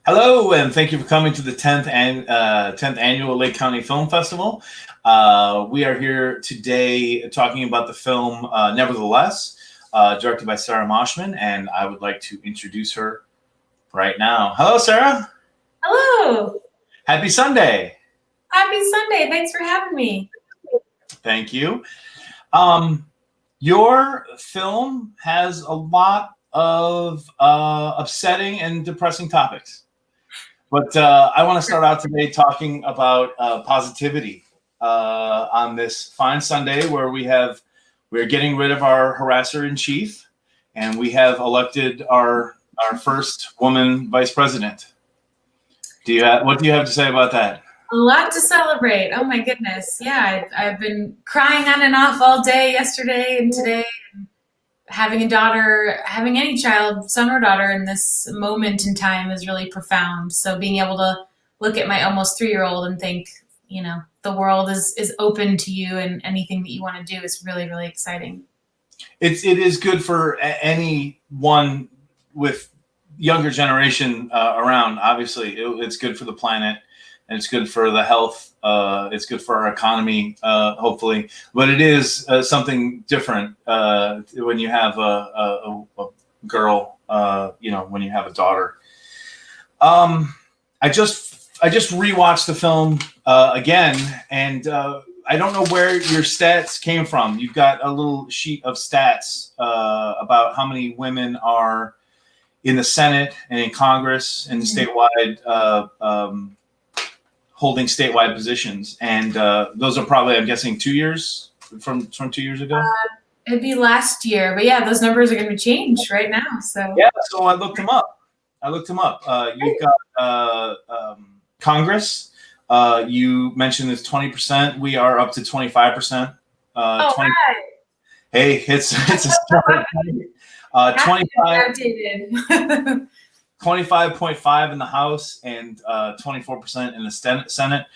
Hello, and thank you for coming to the 10th annual Lake County Film Festival. We are here today talking about the film Nevertheless, directed by Sarah Moshman, and I would like to introduce her right now. Hello, Sarah. Hello. Happy Sunday. Happy Sunday. Thanks for having me. Thank you. Your film has a lot of upsetting and depressing topics. But I want to start out today talking about positivity on this fine Sunday where we're getting rid of our harasser in chief, and we have elected our first woman vice president. What do you have to say about that? A lot to celebrate. Oh my goodness. Yeah, I've been crying on and off all day yesterday and today. Having a daughter, having any child, son or daughter, in this moment in time is really profound. So being able to look at my almost 3-year-old and think, the world is open to you and anything that you want to do is really, really exciting. It is good for anyone with younger generation around. Obviously, it's good for the planet. And it's good for the health. It's good for our economy, hopefully. But it is something different when you have a girl. When you have a daughter. I just rewatched the film again, and I don't know where your stats came from. You've got a little sheet of stats about how many women are in the Senate and in Congress and statewide. Holding statewide positions, and those are probably, I'm guessing, 2 years from 2 years ago. It'd be last year, but yeah, those numbers are going to change right now. So yeah, so I looked them up. You've got Congress. You mentioned it's 20%. We are up to 25%. Right. Hey, it's a start. 25. 25.5 in the House and 24% in the Senate.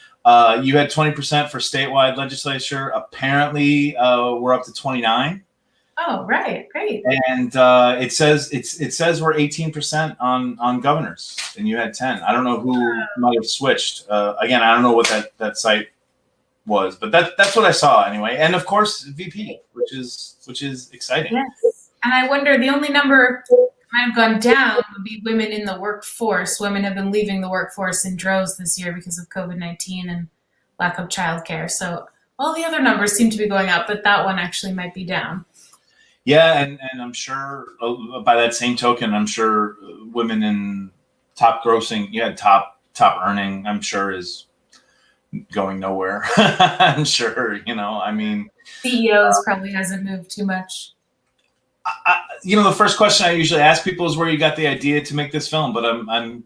You had 20% for statewide legislature. Apparently, we're up to 29. Oh, right, great. And it says we're 18% on governors, and you had 10. I don't know who might have switched. Again, I don't know what that site was, but that's what I saw anyway. And of course, VP, which is exciting. Yes. And I wonder, the only number might have gone down would be women in the workforce. Women have been leaving the workforce in droves this year because of COVID-19 and lack of childcare. So all the other numbers seem to be going up, but that one actually might be down. Yeah, and I'm sure by that same token, I'm sure women in top grossing, top earning, I'm sure is going nowhere. I'm sure, CEOs probably hasn't moved too much. The first question I usually ask people is where you got the idea to make this film, but I'm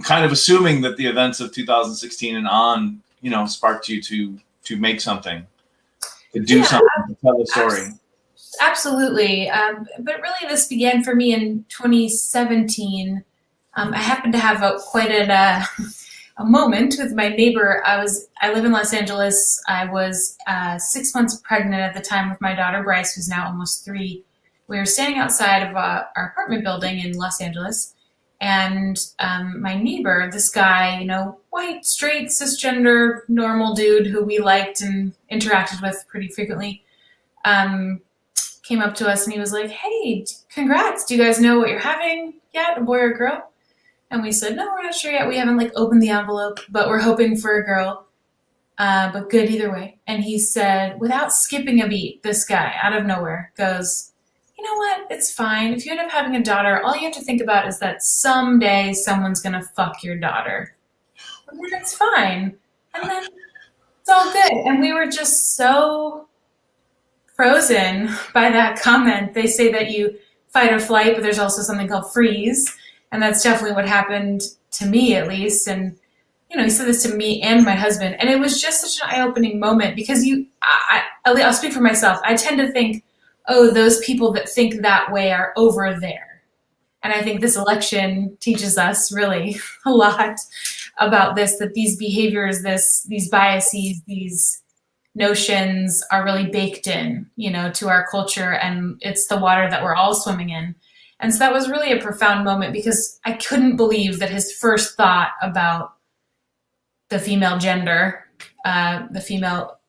kind of assuming that the events of 2016 and on, sparked you to make something, to do something, to tell a story. Absolutely. But really this began for me in 2017. I happened to have quite a moment with my neighbor. I live in Los Angeles. I was 6 months pregnant at the time with my daughter, Bryce, who's now almost 3. We were standing outside of our apartment building in Los Angeles, and my neighbor, this guy, white, straight, cisgender, normal dude who we liked and interacted with pretty frequently, came up to us and he was like, "Hey, congrats. Do you guys know what you're having yet, a boy or a girl?" And we said, "No, we're not sure yet. We haven't opened the envelope, but we're hoping for a girl. But good either way." And he said, without skipping a beat, this guy out of nowhere goes, "You know what? It's fine. If you end up having a daughter, all you have to think about is that someday someone's going to fuck your daughter. And then it's fine. And then it's all good." And we were just so frozen by that comment. They say that you fight or flight, but there's also something called freeze. And that's definitely what happened to me, at least. And, he said this to me and my husband. And it was just such an eye-opening moment because I'll speak for myself. I tend to think, oh, those people that think that way are over there. And I think this election teaches us really a lot about this, that these behaviors, these biases, these notions are really baked in, to our culture, and it's the water that we're all swimming in. And so that was really a profound moment because I couldn't believe that his first thought about the female gender, the female,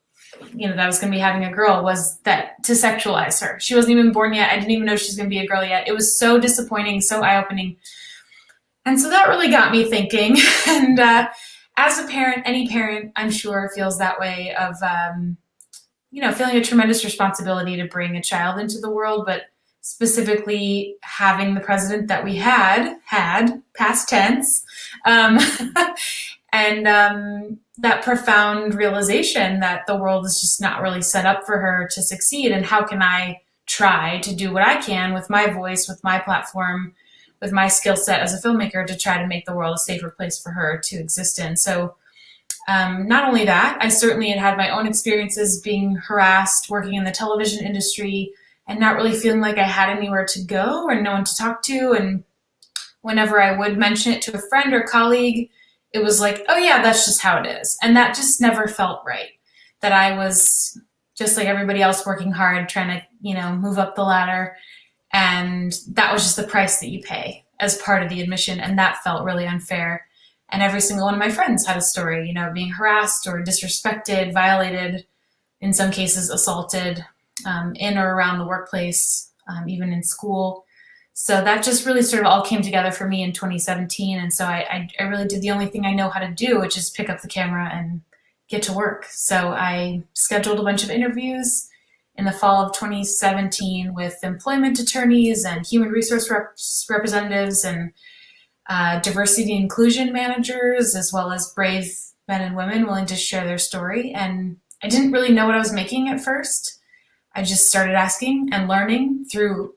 that I was going to be having a girl, was that to sexualize her. She wasn't even born yet. I didn't even know she was going to be a girl yet. It was so disappointing, so eye-opening. And so that really got me thinking. And as a parent, any parent, I'm sure, feels that way of, feeling a tremendous responsibility to bring a child into the world, but specifically having the president that we had, past tense, and that profound realization that the world is just not really set up for her to succeed. And how can I try to do what I can with my voice, with my platform, with my skill set as a filmmaker to try to make the world a safer place for her to exist in. So not only that, I certainly had my own experiences being harassed, working in the television industry, and not really feeling like I had anywhere to go or no one to talk to. And whenever I would mention it to a friend or colleague, it was like, oh yeah, that's just how it is. And that just never felt right. That I was just like everybody else working hard, trying to, move up the ladder. And that was just the price that you pay as part of the admission. And that felt really unfair. And every single one of my friends had a story, being harassed or disrespected, violated, in some cases assaulted, in or around the workplace, even in school. So that just really sort of all came together for me in 2017. And so I really did the only thing I know how to do, which is pick up the camera and get to work. So I scheduled a bunch of interviews in the fall of 2017 with employment attorneys and human resource representatives and diversity and inclusion managers, as well as brave men and women willing to share their story. And I didn't really know what I was making at first. I just started asking and learning through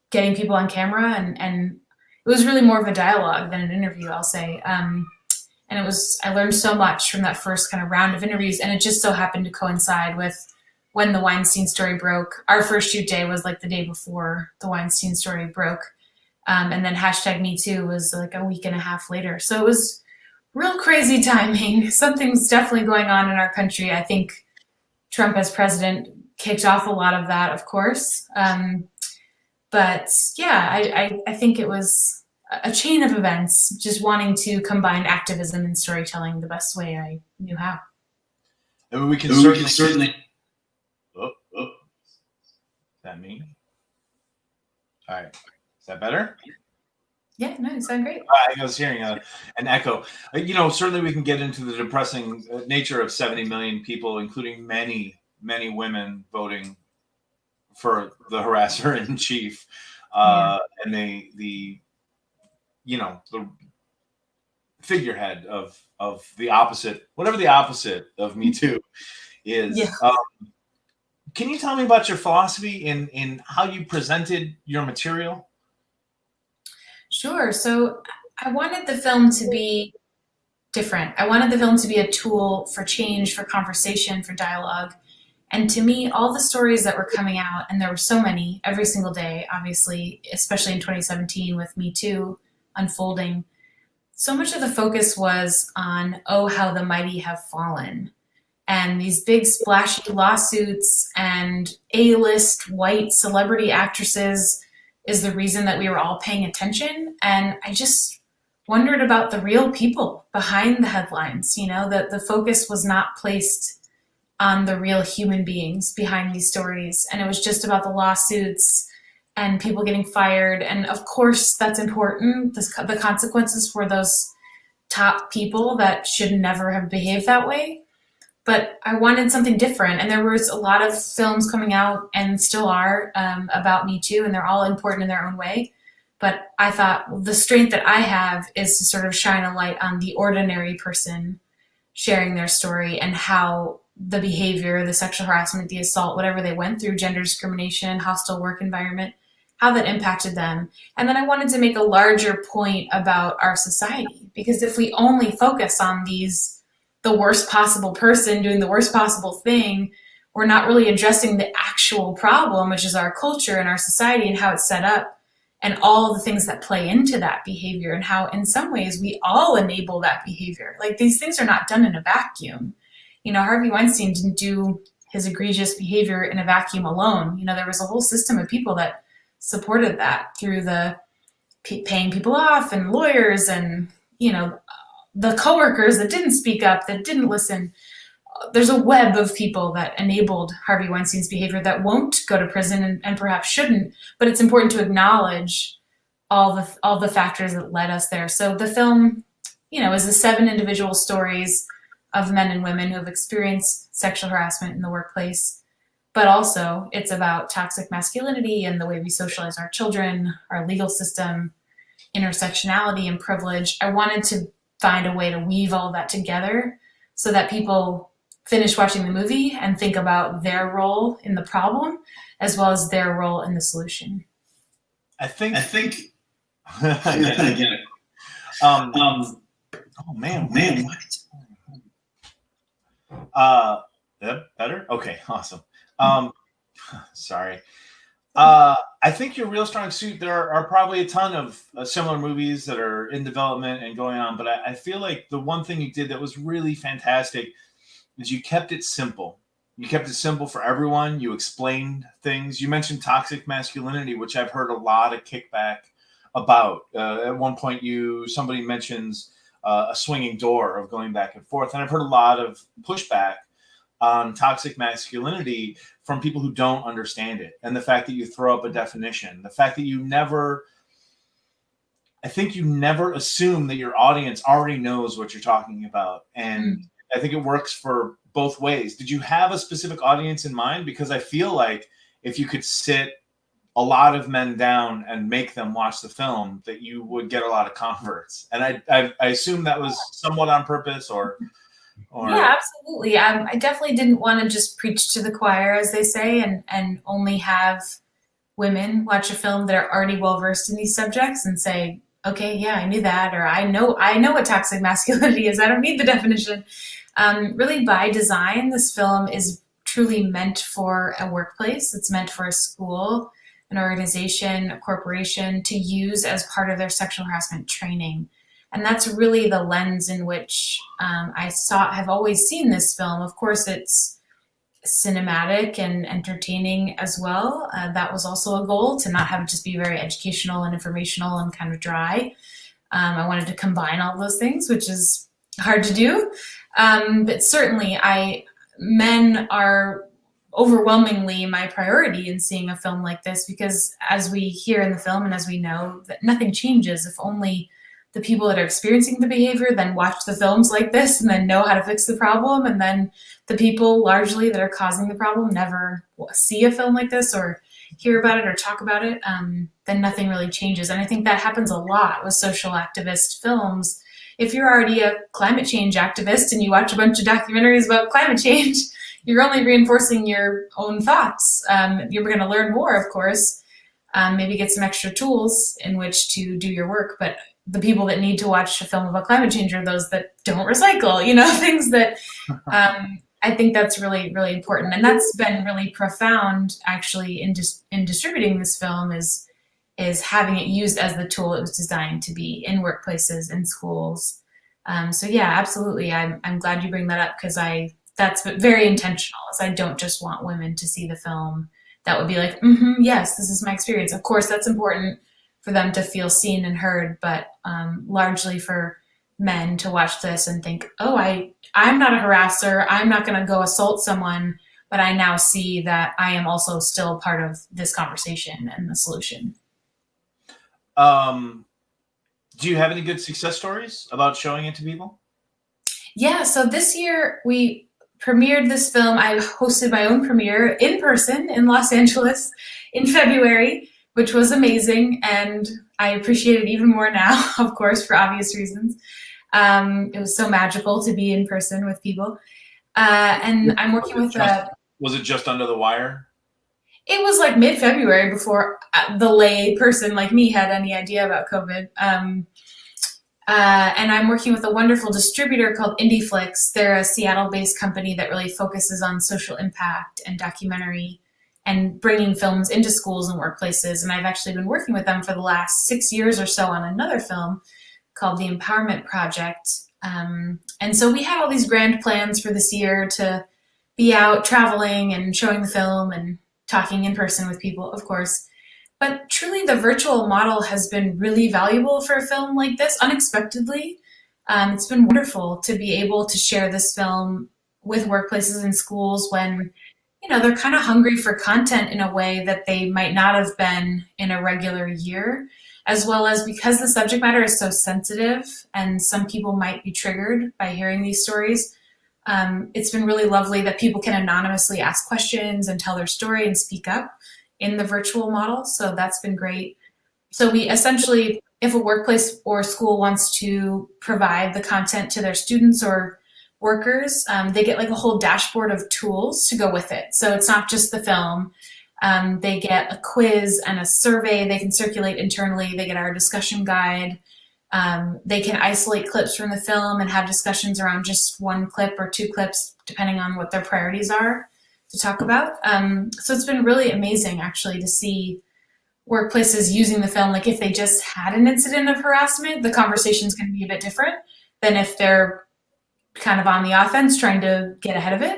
getting people on camera, and it was really more of a dialogue than an interview, I'll say. And I learned so much from that first kind of round of interviews, and it just so happened to coincide with when the Weinstein story broke. Our first shoot day was like the day before the Weinstein story broke. And then #MeToo was like a week and a half later. So it was real crazy timing. Something's definitely going on in our country. I think Trump as president kicked off a lot of that, of course. But yeah, I think it was a chain of events, just wanting to combine activism and storytelling the best way I knew how. And we can certainly. Oh. Is that me? All right. Is that better? Yeah, no, you sound great. I was hearing an echo. Certainly we can get into the depressing nature of 70 million people, including many, many women voting for the harasser in chief, and the figurehead of the opposite, whatever the opposite of Me Too is. Yeah. Can you tell me about your philosophy in how you presented your material? Sure. So I wanted the film to be different. I wanted the film to be a tool for change, for conversation, for dialogue. And to me, all the stories that were coming out, and there were so many every single day, obviously, especially in 2017 with Me Too unfolding, so much of the focus was on, oh, how the mighty have fallen. And these big splashy lawsuits and A-list white celebrity actresses is the reason that we were all paying attention. And I just wondered about the real people behind the headlines, that the focus was not placed on the real human beings behind these stories. And it was just about the lawsuits and people getting fired. And of course, that's important, the consequences for those top people that should never have behaved that way. But I wanted something different. And there was a lot of films coming out, and still are, about Me Too, and they're all important in their own way. But I thought, well, the strength that I have is to sort of shine a light on the ordinary person sharing their story and how the behavior, the sexual harassment, the assault, whatever they went through, gender discrimination, hostile work environment, how that impacted them. And then I wanted to make a larger point about our society, because if we only focus on the worst possible person doing the worst possible thing, we're not really addressing the actual problem, which is our culture and our society and how it's set up, and all the things that play into that behavior, and how in some ways we all enable that behavior. Like, these things are not done in a vacuum. Harvey Weinstein didn't do his egregious behavior in a vacuum alone. There was a whole system of people that supported that through the paying people off and lawyers and, the coworkers that didn't speak up, that didn't listen. There's a web of people that enabled Harvey Weinstein's behavior that won't go to prison and perhaps shouldn't, but it's important to acknowledge all the factors that led us there. So the film, is the 7 individual stories of men and women who have experienced sexual harassment in the workplace, but also it's about toxic masculinity and the way we socialize our children, our legal system, intersectionality and privilege. I wanted to find a way to weave all that together so that people finish watching the movie and think about their role in the problem as well as their role in the solution. I think Again. Oh man. Better? Okay, awesome. Sorry. I think your real strong suit, there are probably a ton of similar movies that are in development and going on, but I feel like the one thing you did that was really fantastic is you kept it simple. You kept it simple for everyone. You explained things. You mentioned toxic masculinity, which I've heard a lot of kickback about. At one point, somebody mentions a swinging door of going back and forth, and I've heard a lot of pushback on toxic masculinity from people who don't understand it. And the fact that you throw up a definition, the fact that you never assume that your audience already knows what you're talking about. And I think it works for both ways. Did you have a specific audience in mind? Because I feel like if you could sit a lot of men down and make them watch the film, that you would get a lot of converts. And I assume that was somewhat on purpose or... Yeah, absolutely. I definitely didn't want to just preach to the choir, as they say, and only have women watch a film that are already well versed in these subjects and say, okay, yeah, I knew that, or I know what toxic masculinity is. I don't need the definition. Really, by design, this film is truly meant for a workplace. It's meant for a school, an organization, a corporation to use as part of their sexual harassment training. And that's really the lens in which have always seen this film. Of course, it's cinematic and entertaining as well. That was also a goal, to not have it just be very educational and informational and kind of dry. I wanted to combine all those things, which is hard to do. But certainly, men are overwhelmingly my priority in seeing a film like this, because as we hear in the film and as we know, that nothing changes if only the people that are experiencing the behavior then watch the films like this and then know how to fix the problem. And then the people largely that are causing the problem never see a film like this or hear about it or talk about it. Then nothing really changes. And I think that happens a lot with social activist films. If you're already a climate change activist and you watch a bunch of documentaries about climate change, you're only reinforcing your own thoughts. You're going to learn more, of course, maybe get some extra tools in which to do your work. But the people that need to watch a film about climate change are those that don't recycle, things that I think that's really, really important. And that's been really profound, actually, in distributing this film is having it used as the tool it was designed to be in workplaces, in schools. So yeah, absolutely. I'm glad you bring that up, because that's very intentional. Is I don't just want women to see the film that would be like, yes, this is my experience. Of course, that's important for them to feel seen and heard, but largely for men to watch this and think, oh, I'm not a harasser. I'm not going to go assault someone, but I now see that I am also still part of this conversation and the solution. Do you have any good success stories about showing it to people? Yeah, so this year we premiered this film. I hosted my own premiere in person in Los Angeles in February, which was amazing, and I appreciate it even more now, of course, for obvious reasons. It was so magical to be in person with people. And I'm working with Was it just under the wire? It was like mid-February before the lay person like me had any idea about COVID. And I'm working with a wonderful distributor called IndieFlix. They're a Seattle-based company that really focuses on social impact and documentary and bringing films into schools and workplaces. And I've actually been working with them for the last 6 years or so on another film called The Empowerment Project. And so we had all these grand plans for this year to be out traveling and showing the film and talking in person with people, of course. But truly, the virtual model has been really valuable for a film like this, unexpectedly. It's been wonderful to be able to share this film with workplaces and schools when, they're kind of hungry for content in a way that they might not have been in a regular year, as well as because the subject matter is so sensitive and some people might be triggered by hearing these stories. It's been really lovely that people can anonymously ask questions and tell their story and speak up in the virtual model. So that's been great. So we essentially, if a workplace or school wants to provide the content to their students or workers, they get like a whole dashboard of tools to go with it. So it's not just the film. They get a quiz and a survey they can circulate internally. They get our discussion guide. They can isolate clips from the film and have discussions around just one clip or two clips, depending on what their priorities are to talk about. So it's been really amazing, actually, to see workplaces using the film. Like if they just had an incident of harassment, the conversation is going to be a bit different than if they're kind of on the offense trying to get ahead of it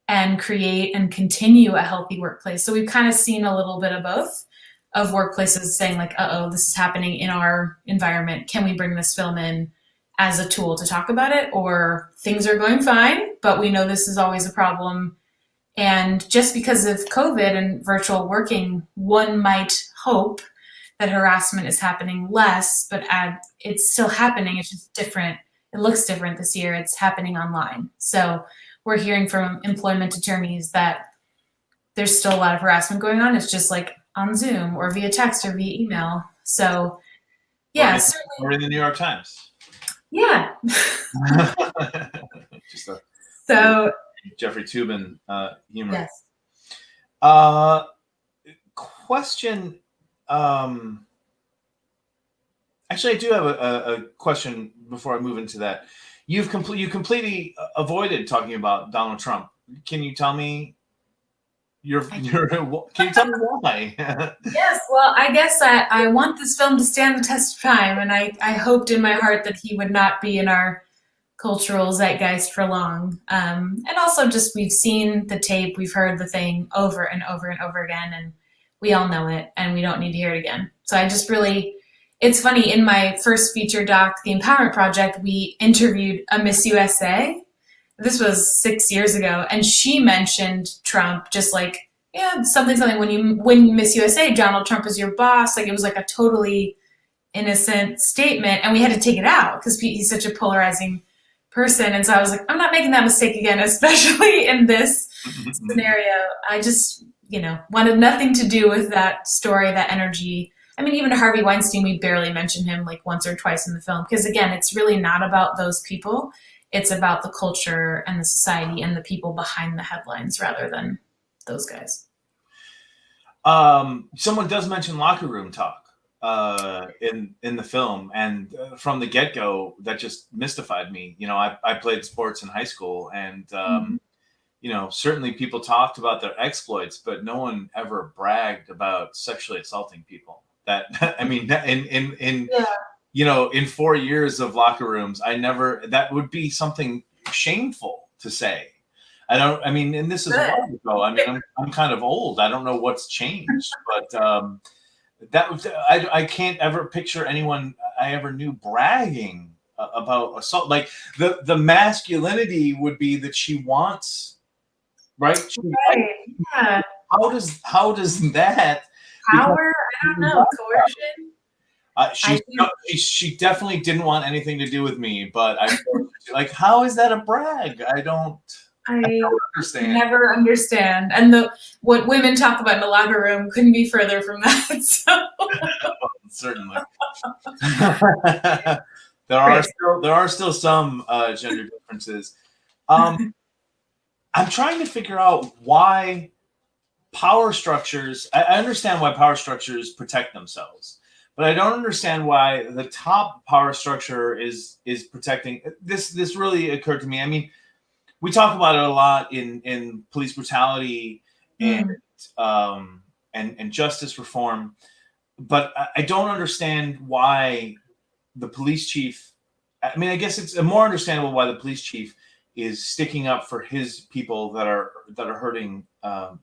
and create and continue a healthy workplace. So we've kind of seen a little bit of both, of workplaces saying like, uh-oh, this is happening in our environment. Can we bring this film in as a tool to talk about it? Or things are going fine, but we know this is always a problem. And just because of COVID and virtual working, one might hope that harassment is happening less, but it's still happening. It's just different. It looks different this year. It's happening online. So we're hearing from employment attorneys that there's still a lot of harassment going on. It's just like on Zoom or via text or via email. So yeah, certainly. Or in the New York Times. Yeah. Just a so Jeffrey Toobin humor. Yes. Question. Actually, I do have a question before I move into that. You completely avoided talking about Donald Trump. Can you tell me can you tell me why? Yes, well, I guess I want this film to stand the test of time, and I hoped in my heart that he would not be in our cultural zeitgeist for long. And also just we've seen the tape, we've heard the thing over and over and over again, and we all know it, and we don't need to hear it again. So I just really, it's funny, in my first feature doc, The Empowerment Project, we interviewed a Miss USA. This was 6 years ago, and she mentioned Trump, just like, yeah, something, when you win Miss USA, Donald Trump is your boss. Like it was like a totally innocent statement, and we had to take it out because he's such a polarizing person. And so I was like, I'm not making that mistake again, especially in this scenario. I just, wanted nothing to do with that story, that energy. I mean, even Harvey Weinstein, we barely mention him like once or twice in the film, because again, it's really not about those people. It's about the culture and the society and the people behind the headlines rather than those guys. Someone does mention locker room talk in the film, and from the get-go, that just mystified me. I played sports in high school, and certainly people talked about their exploits, but no one ever bragged about sexually assaulting people. That I mean, in 4 years of locker rooms, that would be something shameful to say. And this is a while ago. I mean, I'm kind of old. I don't know what's changed, but I can't ever picture anyone I ever knew bragging about assault. Like the masculinity would be that she wants, right? Yeah. How does that power? I don't know. Coercion. She definitely didn't want anything to do with me, but like, how is that a brag? I don't understand. Never understand. And what women talk about in the locker room couldn't be further from that. So. Certainly. there are still some gender differences. I'm trying to figure out why power structures. I understand why power structures protect themselves, but I don't understand why the top power structure is protecting this. This really occurred to me. I mean, we talk about it a lot in police brutality and justice reform, but I don't understand why the police chief. I mean, I guess it's more understandable why the police chief is sticking up for his people that are hurting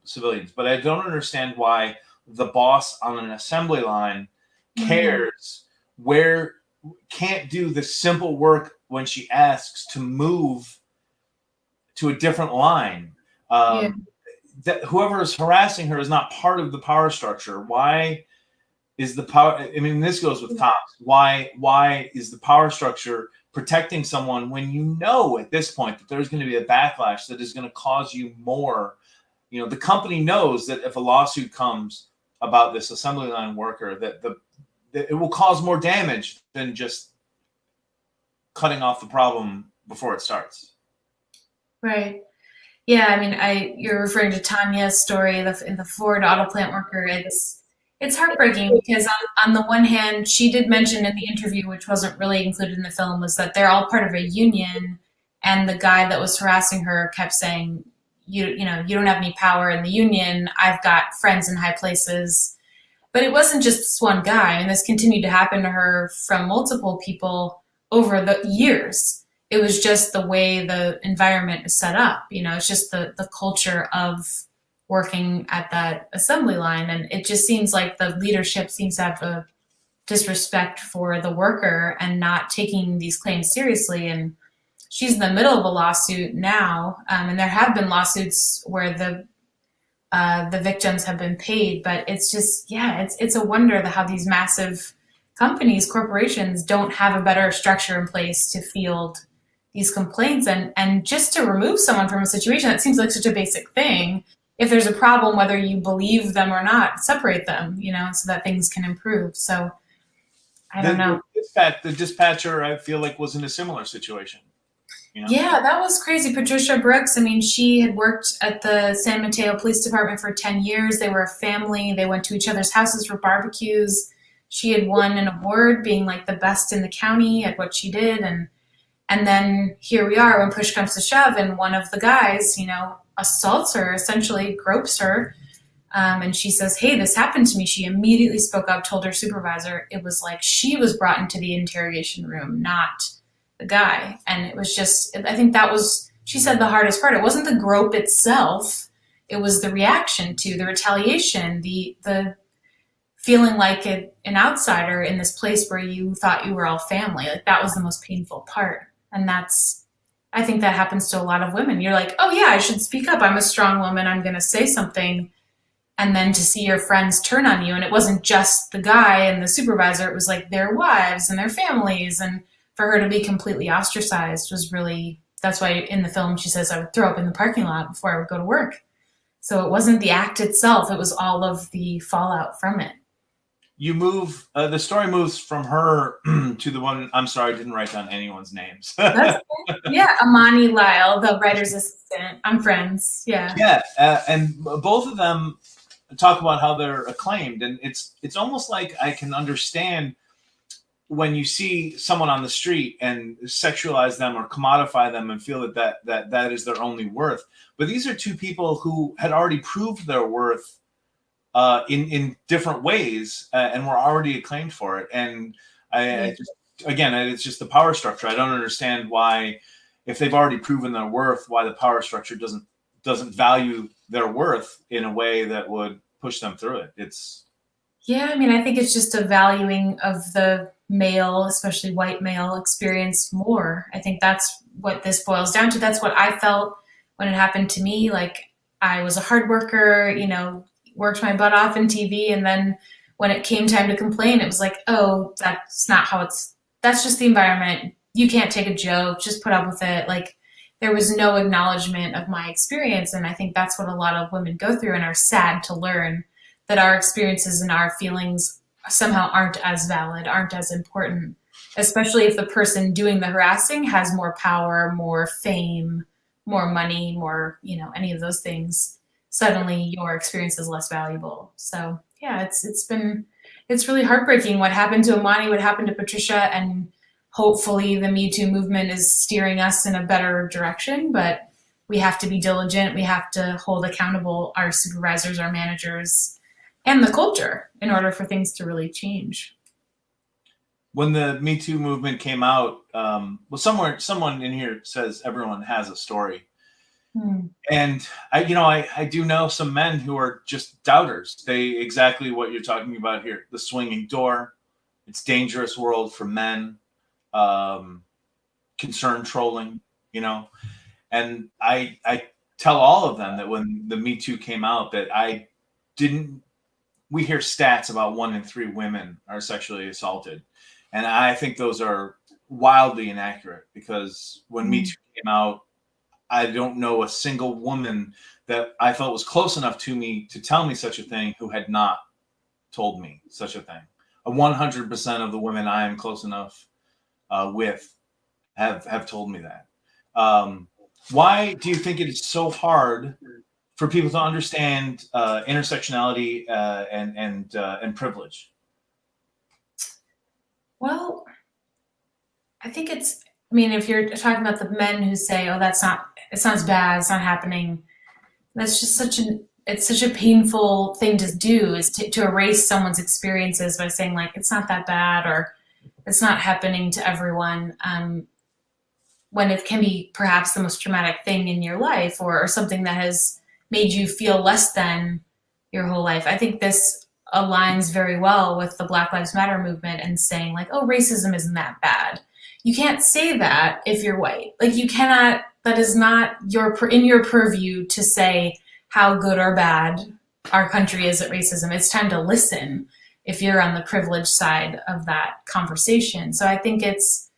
civilians, but I don't understand why the boss on an assembly line cares, where can't do the simple work when she asks to move to a different line. Yeah. That whoever is harassing her is not part of the power structure. Why is the power? I mean, this goes with cops. Why is the power structure protecting someone when you know at this point that there's going to be a backlash that is going to cause you more? You know, the company knows that if a lawsuit comes about this assembly line worker, that it will cause more damage than just cutting off the problem before it starts. Right. Yeah, I mean, you're referring to Tanya's story in the Ford auto plant worker. It's heartbreaking because on the one hand, she did mention in the interview, which wasn't really included in the film, was that they're all part of a union, and the guy that was harassing her kept saying, you know, you don't have any power in the union. I've got friends in high places. But it wasn't just this one guy. I mean, this continued to happen to her from multiple people over the years. It was just the way the environment is set up. You know, it's just the culture of working at that assembly line. And it just seems like the leadership seems to have a disrespect for the worker and not taking these claims seriously. And she's in the middle of a lawsuit now. And there have been lawsuits where the victims have been paid, but it's just, yeah, it's a wonder that how these massive companies, corporations don't have a better structure in place to field these complaints and just to remove someone from a situation that seems like such a basic thing. If there's a problem, whether you believe them or not, separate them, you know, so that things can improve. So I don't know. The dispatcher, I feel like, was in a similar situation. You know? Yeah, that was crazy. Patricia Brooks, I mean, she had worked at the San Mateo Police Department for 10 years. They were a family. They went to each other's houses for barbecues. She had won an award being like the best in the county at what she did. And then here we are when push comes to shove and one of the guys, you know, assaults her, essentially gropes her. And she says, hey, this happened to me. She immediately spoke up, told her supervisor. It was like she was brought into the interrogation room, not the guy. And it was just, I think that was, she said, the hardest part. It wasn't the grope itself. It was the reaction to the retaliation, the feeling like an outsider in this place where you thought you were all family. Like that was the most painful part. And I think that happens to a lot of women. You're like, oh yeah, I should speak up. I'm a strong woman. I'm going to say something. And then to see your friends turn on you. And it wasn't just the guy and the supervisor. It was like their wives and their families. And for her to be completely ostracized was really, that's why in the film she says I would throw up in the parking lot before I would go to work. So it wasn't the act itself. It was all of the fallout from it. The story moves from her to the one, I'm sorry, I didn't write down anyone's names. Yeah, Amani Lyle, the writer's assistant. I'm friends. Yeah. Yeah, and both of them talk about how they're acclaimed, and it's almost like I can understand when you see someone on the street and sexualize them or commodify them and feel that is their only worth. But these are two people who had already proved their worth in different ways, and were already acclaimed for it. And I just, again, it's just the power structure. I don't understand why, if they've already proven their worth, why the power structure doesn't value their worth in a way that would push them through it. Yeah, I mean, I think it's just a valuing of the male, especially white male experience more. I think that's what this boils down to. That's what I felt when it happened to me. Like I was a hard worker, you know, worked my butt off in TV. And then when it came time to complain, it was like, oh, that's not how that's just the environment. You can't take a joke, just put up with it. Like there was no acknowledgement of my experience. And I think that's what a lot of women go through and are sad to learn, that our experiences and our feelings somehow aren't as valid, aren't as important, especially if the person doing the harassing has more power, more fame, more money, more, you know, any of those things. Suddenly your experience is less valuable. So yeah, it's really heartbreaking what happened to Amani, what happened to Patricia, and hopefully the Me Too movement is steering us in a better direction, but we have to be diligent. We have to hold accountable our supervisors, our managers, and the culture in order for things to really change. When the Me Too movement came out, well, someone in here says everyone has a story. Hmm. And I do know some men who are just doubters. They exactly what you're talking about here. The swinging door. It's dangerous world for men. Um, Concern trolling, and I tell all of them that when the Me Too came out, that I didn't. We hear stats about 1 in 3 women are sexually assaulted, and I think those are wildly inaccurate because when Me Hmm. Too came out, I don't know a single woman that I felt was close enough to me to tell me such a thing who had not told me such a thing. 100% of the women I am close enough with have told me that. Um, why do you think it is so hard for people to understand intersectionality and privilege? Well, I think I mean, if you're talking about the men who say, "Oh, it's not as bad, it's not happening," that's just it's such a painful thing to do, is to erase someone's experiences by saying like it's not that bad or it's not happening to everyone. When it can be perhaps the most traumatic thing in your life, or something that has made you feel less than your whole life. I think this aligns very well with the Black Lives Matter movement and saying like, oh, racism isn't that bad. You can't say that if you're white. Like you cannot, that is not in your purview to say how good or bad our country is at racism. It's time to listen if you're on the privileged side of that conversation. So I think it's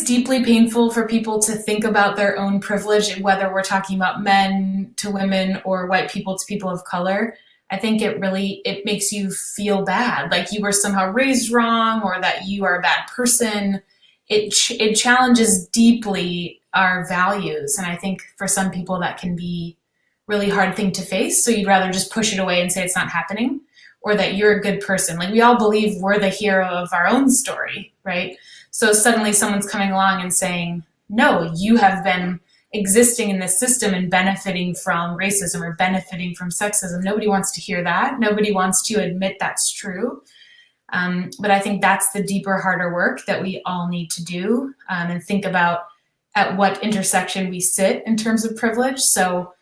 deeply painful for people to think about their own privilege, whether we're talking about men to women or white people to people of color. I think it makes you feel bad, like you were somehow raised wrong or that you are a bad person. It challenges deeply our values, and I think for some people that can be really hard thing to face. So you'd rather just push it away and say it's not happening, or that you're a good person. Like we all believe we're the hero of our own story, right? So suddenly someone's coming along and saying, no, you have been existing in this system and benefiting from racism or benefiting from sexism. Nobody wants to hear that. Nobody wants to admit that's true. But I think that's the deeper, harder work that we all need to do, and think about at what intersection we sit in terms of privilege. So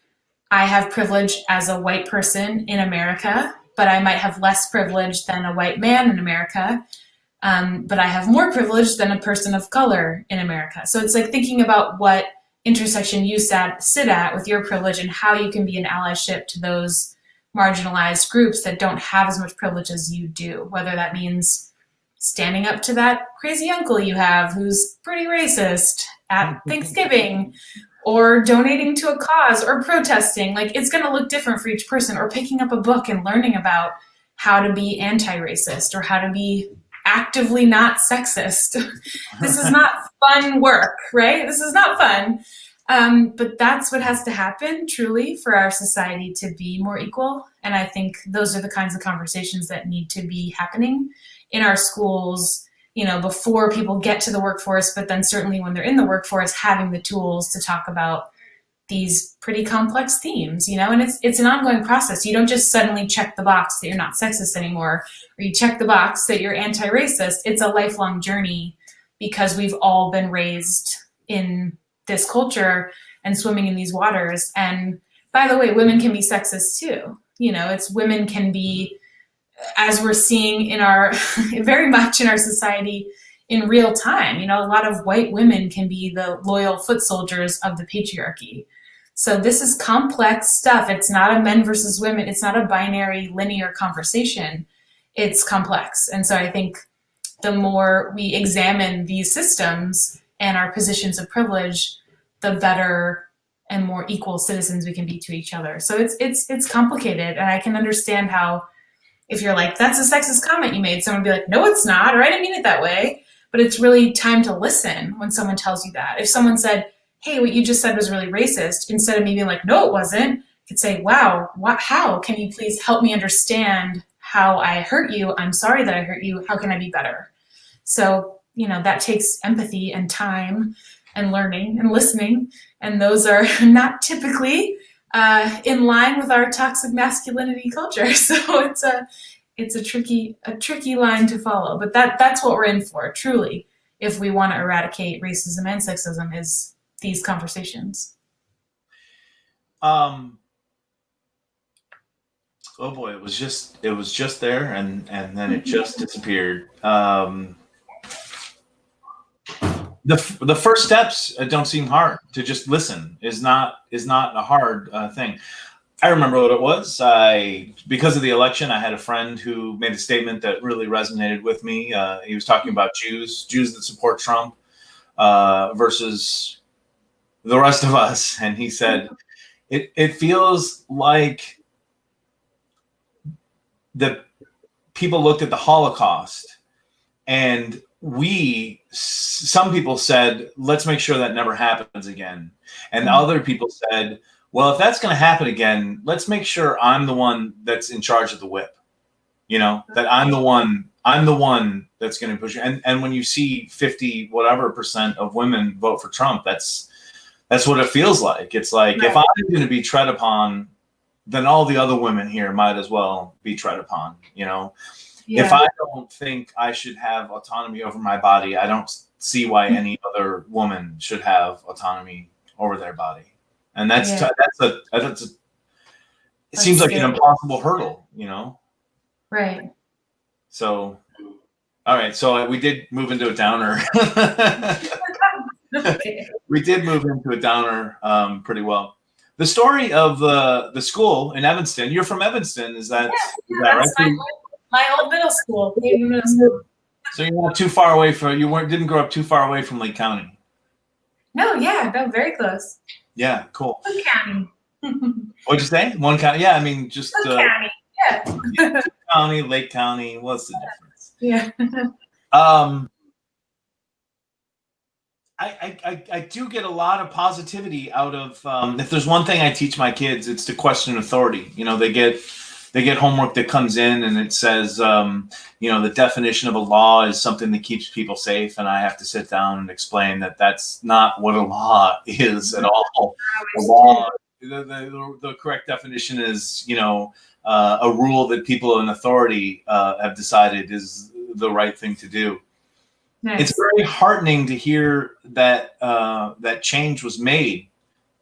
I have privilege as a white person in America, but I might have less privilege than a white man in America. But I have more privilege than a person of color in America. So it's like thinking about what intersection you sit at with your privilege and how you can be an allyship to those marginalized groups that don't have as much privilege as you do, whether that means standing up to that crazy uncle you have who's pretty racist at Thanksgiving, or donating to a cause, or protesting. Like it's going to look different for each person, or picking up a book and learning about how to be anti-racist or how to be actively not sexist. This is not fun work, right? This is not fun. But that's what has to happen truly for our society to be more equal. And I think those are the kinds of conversations that need to be happening in our schools, before people get to the workforce, but then certainly when they're in the workforce, having the tools to talk about these pretty complex themes, and it's an ongoing process. You don't just suddenly check the box that you're not sexist anymore, or you check the box that you're anti-racist. It's a lifelong journey because we've all been raised in this culture and swimming in these waters. And by the way, women can be sexist too. It's women can be, as we're seeing in our very much in our society in real time. A lot of white women can be the loyal foot soldiers of the patriarchy. So this is complex stuff. It's not a men versus women. It's not a binary linear conversation. It's complex. And so I think the more we examine these systems and our positions of privilege, the better and more equal citizens we can be to each other. So it's complicated, and I can understand how, if you're like, that's a sexist comment you made, someone would be like, no, it's not, or I didn't mean it that way. But it's really time to listen when someone tells you that. If someone said, hey, what you just said was really racist, instead of me being like, no, it wasn't, you could say, wow, how? Can you please help me understand how I hurt you? I'm sorry that I hurt you. How can I be better? So, that takes empathy and time and learning and listening. And those are not typically in line with our toxic masculinity culture. So it's a tricky line to follow. But that's what we're in for, truly, if we want to eradicate racism and sexism, is these conversations. Um, oh boy, it was just there, and then it just disappeared. The first steps don't seem hard. To just listen is not a hard thing. I remember what it was. Because of the election, I had a friend who made a statement that really resonated with me. He was talking about Jews that support Trump versus the rest of us, and he said it feels like the people looked at the Holocaust, and some people said, let's make sure that never happens again. And other people said, well, if that's going to happen again, let's make sure I'm the one that's in charge of the whip. That I'm the one that's going to push you. And when you see 50 whatever % of women vote for Trump, that's what it feels like. It's like, right. If I'm going to be tread upon, then all the other women here might as well be tread upon, Yeah. If I don't think I should have autonomy over my body, I don't see why any other woman should have autonomy over their body. And it seems like an impossible hurdle, Right. So, all right. So we did move into a downer. We did move into a downer pretty well. The story of the school in Evanston. You're from Evanston, is that right? My old middle school. So you're not too far away didn't grow up too far away from Lake County. No, very close. Yeah, cool. One county. What'd you say? One county? Yeah, I mean just county. Yeah. County, Lake County. What's the difference? Yeah. I do get a lot of positivity out of if there's one thing I teach my kids, it's to question authority. They get homework that comes in and it says, the definition of a law is something that keeps people safe. And I have to sit down and explain that that's not what a law is at all. A law, the correct definition is, a rule that people in authority have decided is the right thing to do. Nice. It's very heartening to hear that that change was made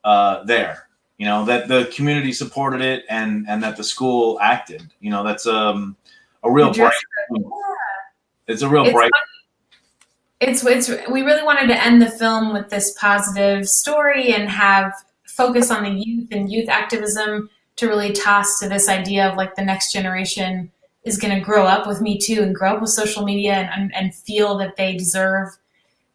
there. That the community supported it and that the school acted. That's a real bright. Yeah. It's a real bright. We really wanted to end the film with this positive story and have focus on the youth and youth activism to really toss to this idea of like the next generation is going to grow up with Me Too and grow up with social media and feel that they deserve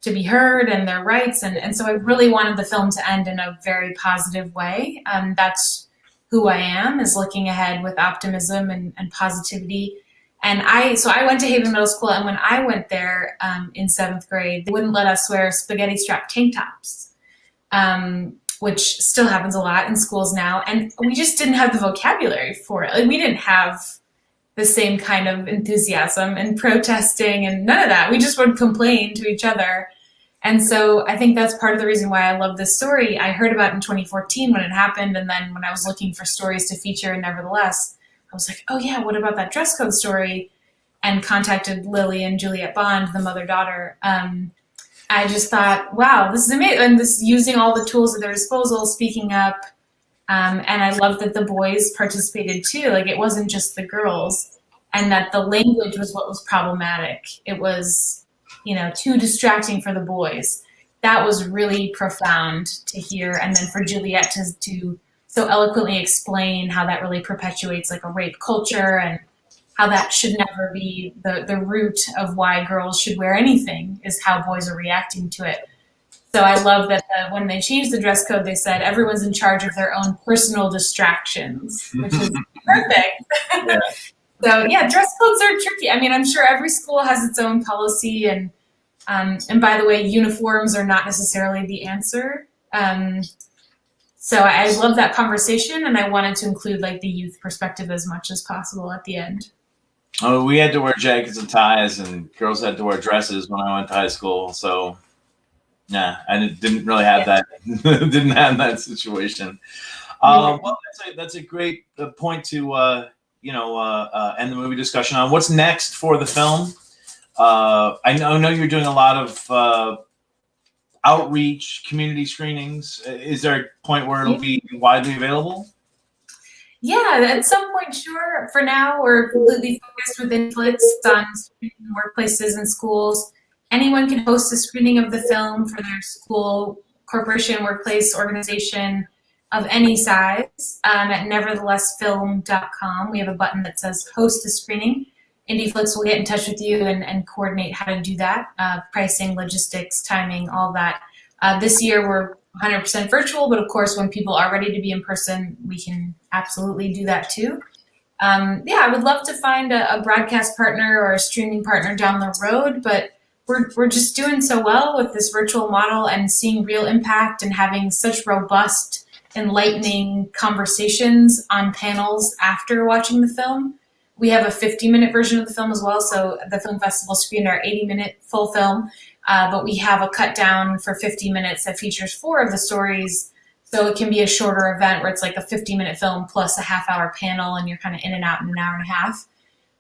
to be heard and their rights. And so I really wanted the film to end in a very positive way. That's who I am, is looking ahead with optimism and positivity. And I went to Haven Middle School, and when I went there in 7th grade, they wouldn't let us wear spaghetti strap tank tops, which still happens a lot in schools now. And we just didn't have the vocabulary for it. Like, we didn't have the same kind of enthusiasm and protesting and none of that. We just would complain to each other. And so I think that's part of the reason why I love this story. I heard about it in 2014 when it happened. And then when I was looking for stories to feature, Nevertheless, I was like, oh yeah, what about that dress code story? And contacted Lily and Juliet Bond, the mother-daughter. I just thought, wow, this is amazing. And this using all the tools at their disposal, speaking up. And I love that the boys participated too. Like, it wasn't just the girls, and that the language was what was problematic. It was, too distracting for the boys. That was really profound to hear. And then for Juliet to so eloquently explain how that really perpetuates like a rape culture and how that should never be the root of why girls should wear anything, is how boys are reacting to it. So I love that when they changed the dress code, they said everyone's in charge of their own personal distractions, which is perfect. Yeah. So yeah, dress codes are tricky. I mean, I'm sure every school has its own policy, and by the way, uniforms are not necessarily the answer. So I love that conversation, and I wanted to include like the youth perspective as much as possible at the end. Oh, we had to wear jackets and ties, and girls had to wear dresses when I went to high school. So. Yeah, I didn't really have that. Didn't have that situation. Well, that's a great point to end the movie discussion on. What's next for the film? I know you're doing a lot of outreach, community screenings? Is there a point where it'll be widely available? Yeah, at some point, sure. For now, we're completely focused with Inflix on screening workplaces and schools. Anyone can host a screening of the film for their school, corporation, workplace, organization of any size at neverthelessfilm.com. We have a button that says host a screening. IndieFlix will get in touch with you and coordinate how to do that, pricing, logistics, timing, all that. This year, we're 100% virtual, but of course, when people are ready to be in person, we can absolutely do that too. I would love to find a broadcast partner or a streaming partner down the road, but we're just doing so well with this virtual model and seeing real impact and having such robust, enlightening conversations on panels after watching the film. We have a 50-minute version of the film as well, so the film festival screened our 80-minute full film. But we have a cut down for 50 minutes that features 4 of the stories. So it can be a shorter event where it's like a 50-minute film plus a half-hour panel, and you're kind of in and out in an hour and a half.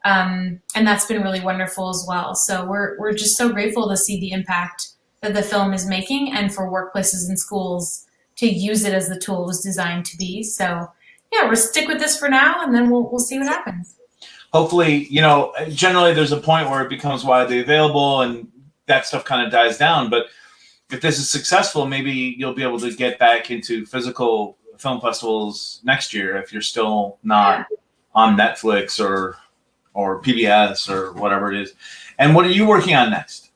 And that's been really wonderful as well. So we're just so grateful to see the impact that the film is making, and for workplaces and schools to use it as the tool it was designed to be. So yeah, we'll stick with this for now, and then we'll see what happens. Hopefully, generally there's a point where it becomes widely available and that stuff kind of dies down. But if this is successful, maybe you'll be able to get back into physical film festivals next year if you're still not on Netflix or PBS or whatever it is. And what are you working on next?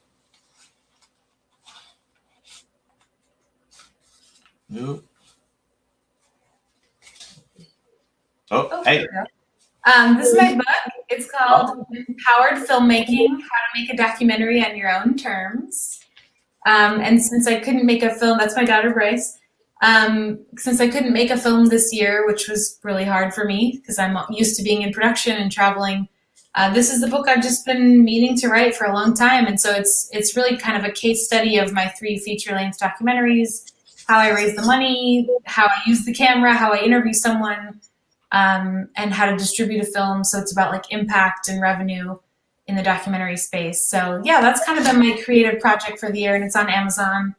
Oh, hey. This is my book. It's called Empowered Filmmaking: How to Make a Documentary on Your Own Terms. And since I couldn't make a film, that's my daughter Bryce. Since I couldn't make a film this year, which was really hard for me because I'm used to being in production and traveling, this is the book I've just been meaning to write for a long time. And so it's really kind of a case study of my 3 feature-length documentaries, how I raise the money, how I use the camera, how I interview someone, and how to distribute a film. So it's about like impact and revenue in the documentary space. So yeah, that's kind of been my creative project for the year, and it's on Amazon.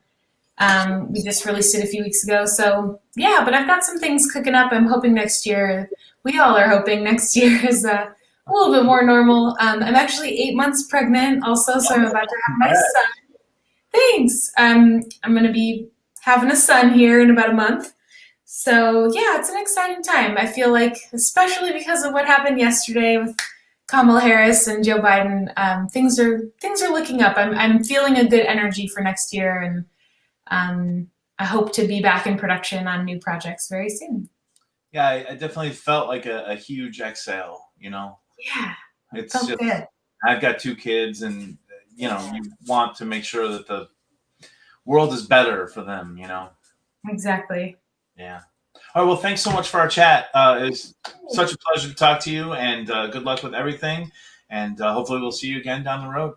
We just released it a few weeks ago. So yeah, but I've got some things cooking up. I'm hoping next year, we all are hoping next year is a little bit more normal. I'm actually 8 months pregnant also, so I'm about to have my son. Thanks. I'm going to be having a son here in about a month. So yeah, it's an exciting time. I feel like, especially because of what happened yesterday with Kamala Harris and Joe Biden, things are looking up. I'm feeling a good energy for next year, and I hope to be back in production on new projects very soon. Yeah, I definitely felt like a huge exhale. Yeah, it's felt just good. I've got 2 kids, and you want to make sure that the world is better for them. Exactly. Yeah. All right. Well, thanks so much for our chat. It's such a pleasure to talk to you, and good luck with everything. And hopefully we'll see you again down the road.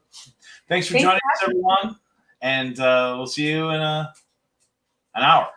Thanks for joining us, everyone. And we'll see you in an hour.